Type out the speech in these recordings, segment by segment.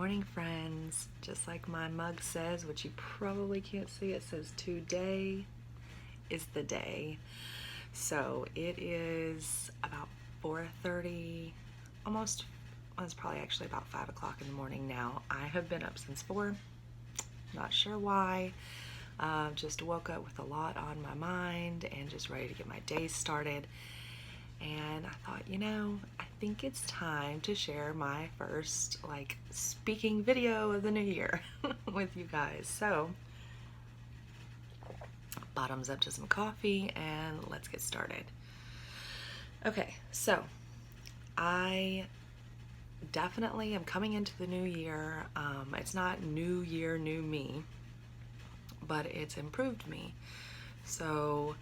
morning, friends. Just like my mug says, which you probably can't see, it says today is the day. So it is about 4:30, almost, well, it's probably actually about 5 o'clock in the morning now. I have been up since 4, not sure why. Just woke up with a lot on my mind and just ready to get my day started. And I thought, I think it's time to share my first speaking video of the new year with you guys. So, bottoms up to some coffee and let's get started. Okay, so I definitely am coming into the new year. It's not new year, new me, but it's improved me. So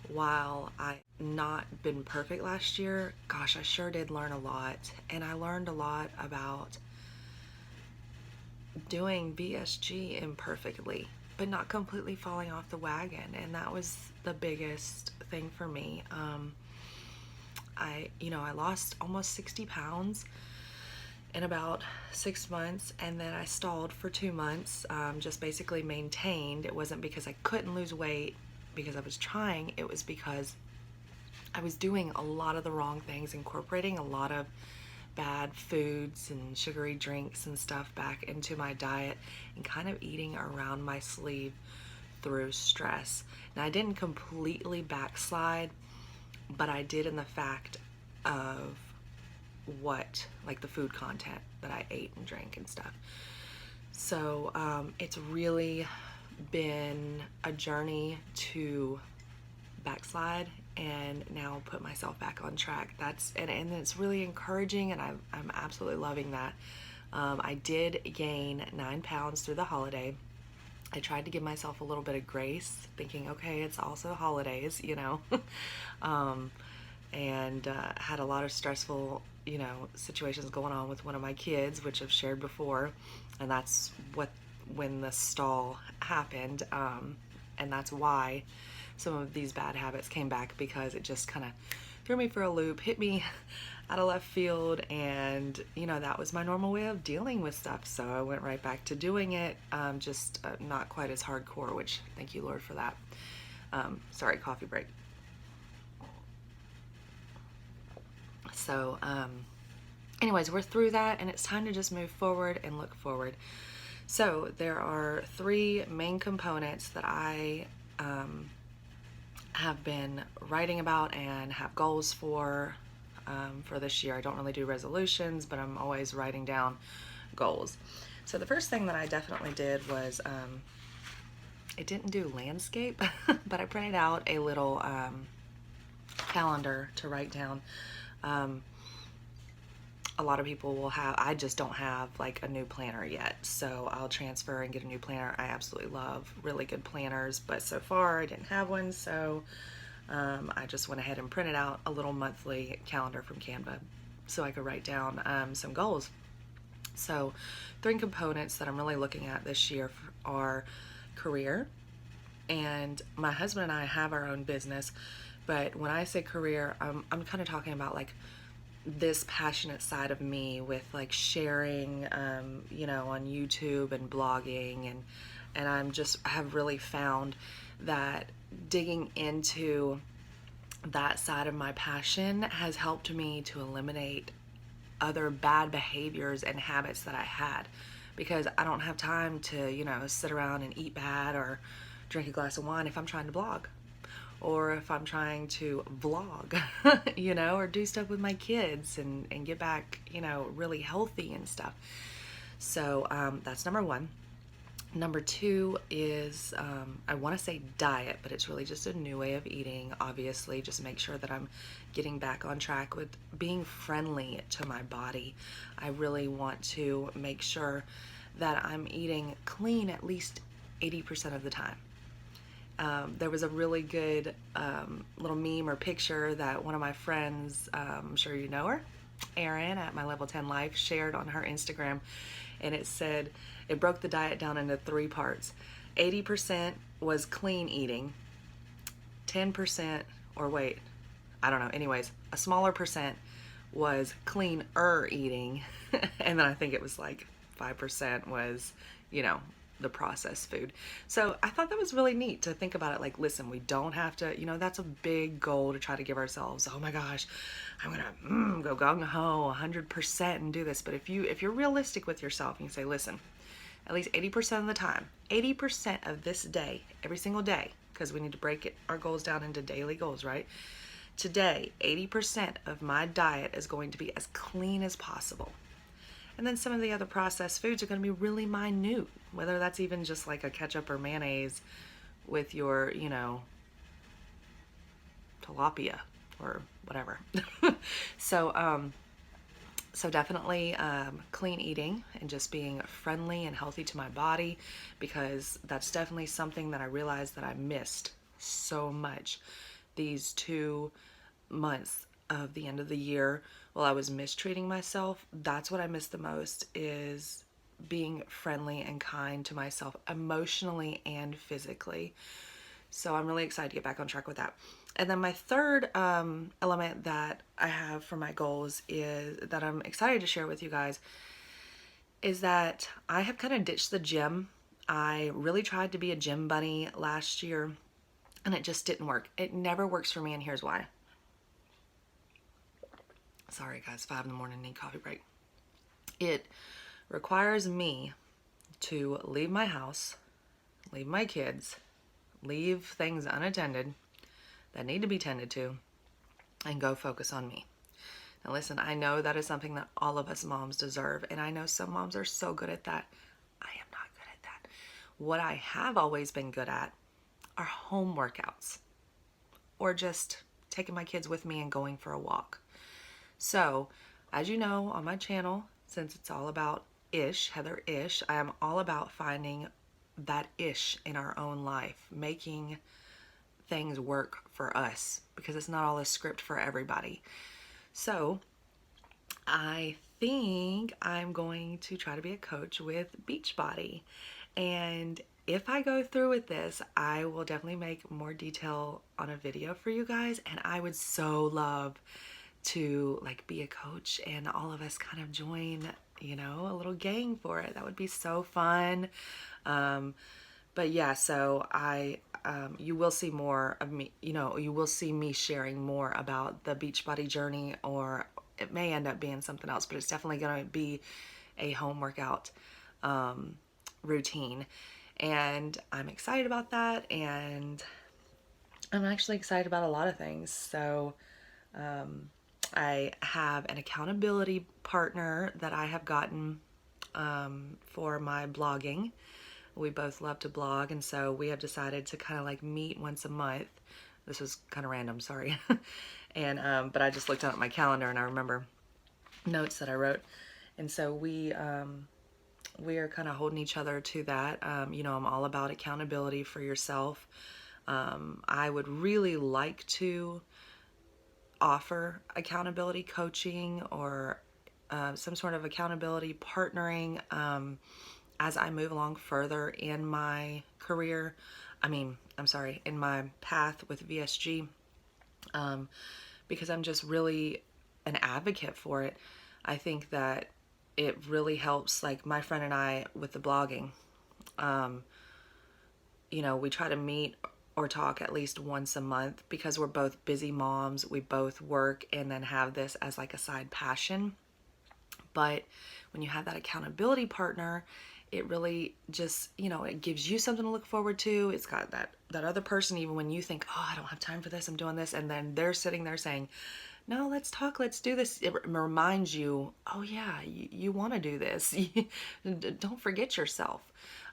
while I not been perfect last year, gosh, I sure did learn a lot. And I learned a lot about doing BSG imperfectly, but not completely falling off the wagon. And that was the biggest thing for me. I lost almost 60 pounds in about 6 months, and then I stalled for 2 months, just basically maintained. It wasn't because I couldn't lose weight because I was trying, it was because I was doing a lot of the wrong things, incorporating a lot of bad foods and sugary drinks and stuff back into my diet and kind of eating around my sleeve through stress. Now, I didn't completely backslide, but I did in the fact of the food content that I ate and drank and stuff. So it's really been a journey to backslide and now put myself back on track. And it's really encouraging, and I'm absolutely loving that. I did gain 9 pounds through the holiday. I tried to give myself a little bit of grace, thinking, okay, it's also holidays, and had a lot of stressful, situations going on with one of my kids, which I've shared before, and that's when the stall happened, and that's why some of these bad habits came back, because it just kind of threw me for a loop, hit me out of left field, and that was my normal way of dealing with stuff. So I went right back to doing it, just not quite as hardcore, which thank you, Lord, for that. Sorry, coffee break. So anyways, we're through that, and it's time to just move forward and look forward. So there are 3 main components that I have been writing about and have goals for this year. I don't really do resolutions, but I'm always writing down goals. So the first thing that I definitely did was, I didn't do landscape, but I printed out a little calendar to write down. A lot of people will have, I just don't have a new planner yet, so I'll transfer and get a new planner. I absolutely love really good planners, but so far I didn't have one, so I just went ahead and printed out a little monthly calendar from Canva so I could write down some goals. So 3 components that I'm really looking at this year are career, and my husband and I have our own business, but when I say career, I'm kind of talking about this passionate side of me with sharing, on YouTube and blogging, and I have really found that digging into that side of my passion has helped me to eliminate other bad behaviors and habits that I had, because I don't have time to, sit around and eat bad or drink a glass of wine if I'm trying to blog, or if I'm trying to vlog, or do stuff with my kids and get back, really healthy and stuff. So that's number 1. Number 2 is, I want to say diet, but it's really just a new way of eating. Obviously, just make sure that I'm getting back on track with being friendly to my body. I really want to make sure that I'm eating clean at least 80% of the time. There was a really good little meme or picture that one of my friends, I'm sure you know her, Erin at My Level 10 Life, shared on her Instagram, and it broke the diet down into 3 parts. 80% was clean eating, 10%, or wait, I don't know, anyways, a smaller percent was cleaner eating, and then I think it was 5% was, you know, the processed food. So I thought that was really neat to think about it. Like, listen, we don't have to, you know, that's a big goal to try to give ourselves. Oh my gosh, I'm gonna go gung ho 100% and do this. But if you're realistic with yourself and you say, listen, at least 80% of the time, 80% of this day, every single day, because we need to break our goals down into daily goals, right? Today, 80% of my diet is going to be as clean as possible. And then some of the other processed foods are going to be really minute, whether that's even just like a ketchup or mayonnaise with your, you know, tilapia or whatever. so, so definitely clean eating and just being friendly and healthy to my body, because that's definitely something that I realized that I missed so much these 2 months of the end of the year while I was mistreating myself. That's what I miss the most, is being friendly and kind to myself emotionally and physically. So I'm really excited to get back on track with that. And then my third element that I have for my goals is that I'm excited to share with you guys is that I have kind of ditched the gym. I really tried to be a gym bunny last year and it just didn't work. It never works for me, and here's why. Sorry guys, 5 in the morning, need coffee break. It requires me to leave my house, leave my kids, leave things unattended that need to be tended to, and go focus on me. Now listen, I know that is something that all of us moms deserve, and I know some moms are so good at that. I am not good at that. What I have always been good at are home workouts, or just taking my kids with me and going for a walk. So, as you know, on my channel, since it's all about ish, Heather Ish, I am all about finding that ish in our own life, making things work for us, because it's not all a script for everybody. So, I think I'm going to try to be a coach with Beachbody. And if I go through with this, I will definitely make more detail on a video for you guys. And I would so love to like be a coach and all of us kind of join, you know, a little gang for it. That would be so fun. But yeah, so you will see more of me, you know, you will see me sharing more about the Beachbody journey, or it may end up being something else, but it's definitely going to be a home workout routine. And I'm excited about that, and I'm actually excited about a lot of things. So I have an accountability partner that I have gotten for my blogging. We both love to blog, and so we have decided to kind of like meet once a month. This was kind of random, sorry. And but I just looked at my calendar and I remember notes that I wrote, and so we are kind of holding each other to that. You know, I'm all about accountability for yourself. I would really like to offer accountability coaching or some sort of accountability partnering as I move along further in my career. In my path with VSG, because I'm just really an advocate for it. I think that it really helps, like my friend and I with the blogging. You know, we try to meet or talk at least once a month because we're both busy moms. We both work and then have this as like a side passion. But when you have that accountability partner, it really just, you know, it gives you something to look forward to. It's got that other person, even when you think, oh, I don't have time for this, I'm doing this. And then they're sitting there saying, no, let's talk, let's do this. It reminds you, oh yeah, you want to do this. Don't forget yourself.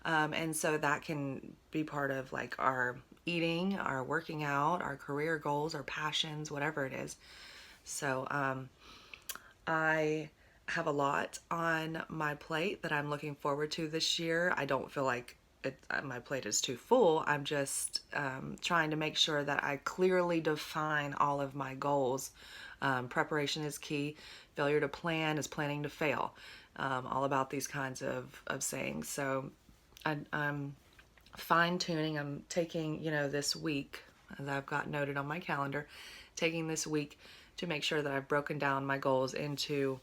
And so that can be part of like our eating, our working out, our career goals, our passions, whatever it is. So I have a lot on my plate that I'm looking forward to this year. I don't feel like my plate is too full. I'm just trying to make sure that I clearly define all of my goals. Preparation is key. Failure to plan is planning to fail. All about these kinds of sayings. So I'm fine tuning. I'm taking, you know, this week, as I've got noted on my calendar, taking this week to make sure that I've broken down my goals into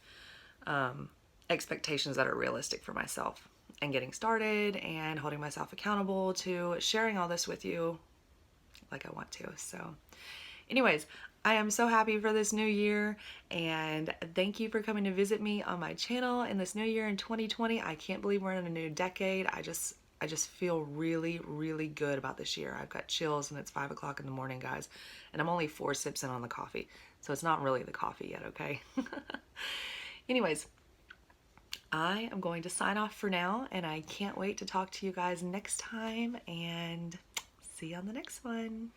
expectations that are realistic for myself, and getting started and holding myself accountable to sharing all this with you like I want to. So anyways, I am so happy for this new year, and thank you for coming to visit me on my channel in this new year in 2020. I can't believe we're in a new decade. I just feel really, really good about this year. I've got chills and it's 5 o'clock in the morning, guys, and I'm only 4 sips in on the coffee. So it's not really the coffee yet, okay? Anyways, I am going to sign off for now, and I can't wait to talk to you guys next time, and see you on the next one.